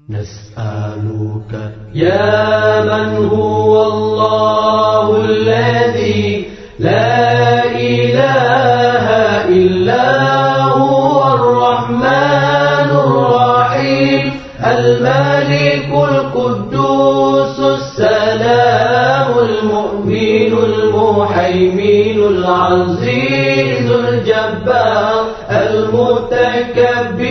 نسألك يا من هو الله الذي لا إله إلا هو الرحمن الرحيم الملك القدوس السلام المؤمن المهيمن العزيز الجبار المتكبر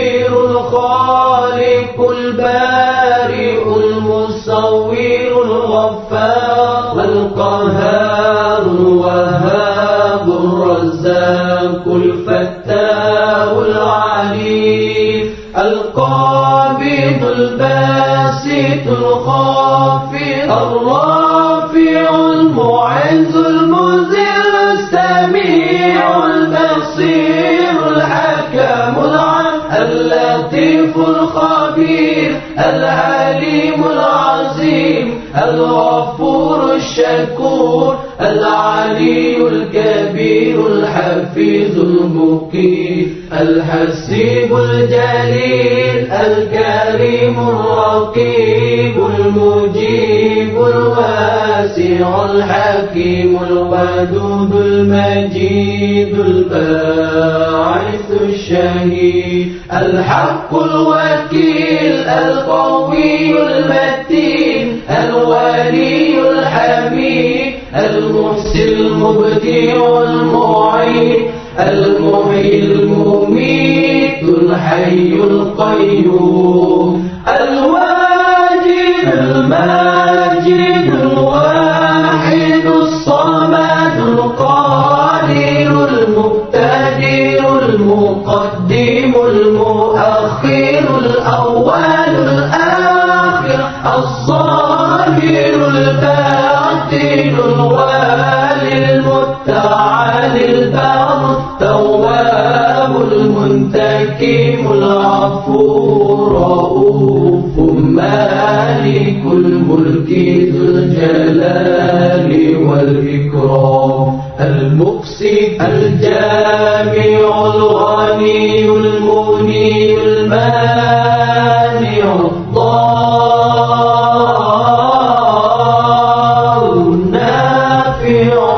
الخالق البارئ المصور الغفار القهار الوهاب الرزاق الفتاح العليم القابض الباسط الخافض الرافع المعز المذل السميع البصير الحكم العليم اللطيف الخبير العليم العظيم الغفور الشكور العلي الكبير الحفيظ المقيم الحسيب الجليل الكريم الرقيب المجيب الواسع الحكيم الودود المجيد الباعث الشهيد الحق الوكيل القوي المتين الولي الحميد المحسن المبدع المعين المحيي المميت الحي القيوم الواجد الماجد الواحد الصمد القادر المبتدئ المقدم المؤخر الأول الآخر الظاهر الباطن الوالي المتعالي البر التواب المنتقم العفو رؤوف مالك الملك ذو الجلال والإكرام المقسط الجامع الغني المغني المانع الضار النافع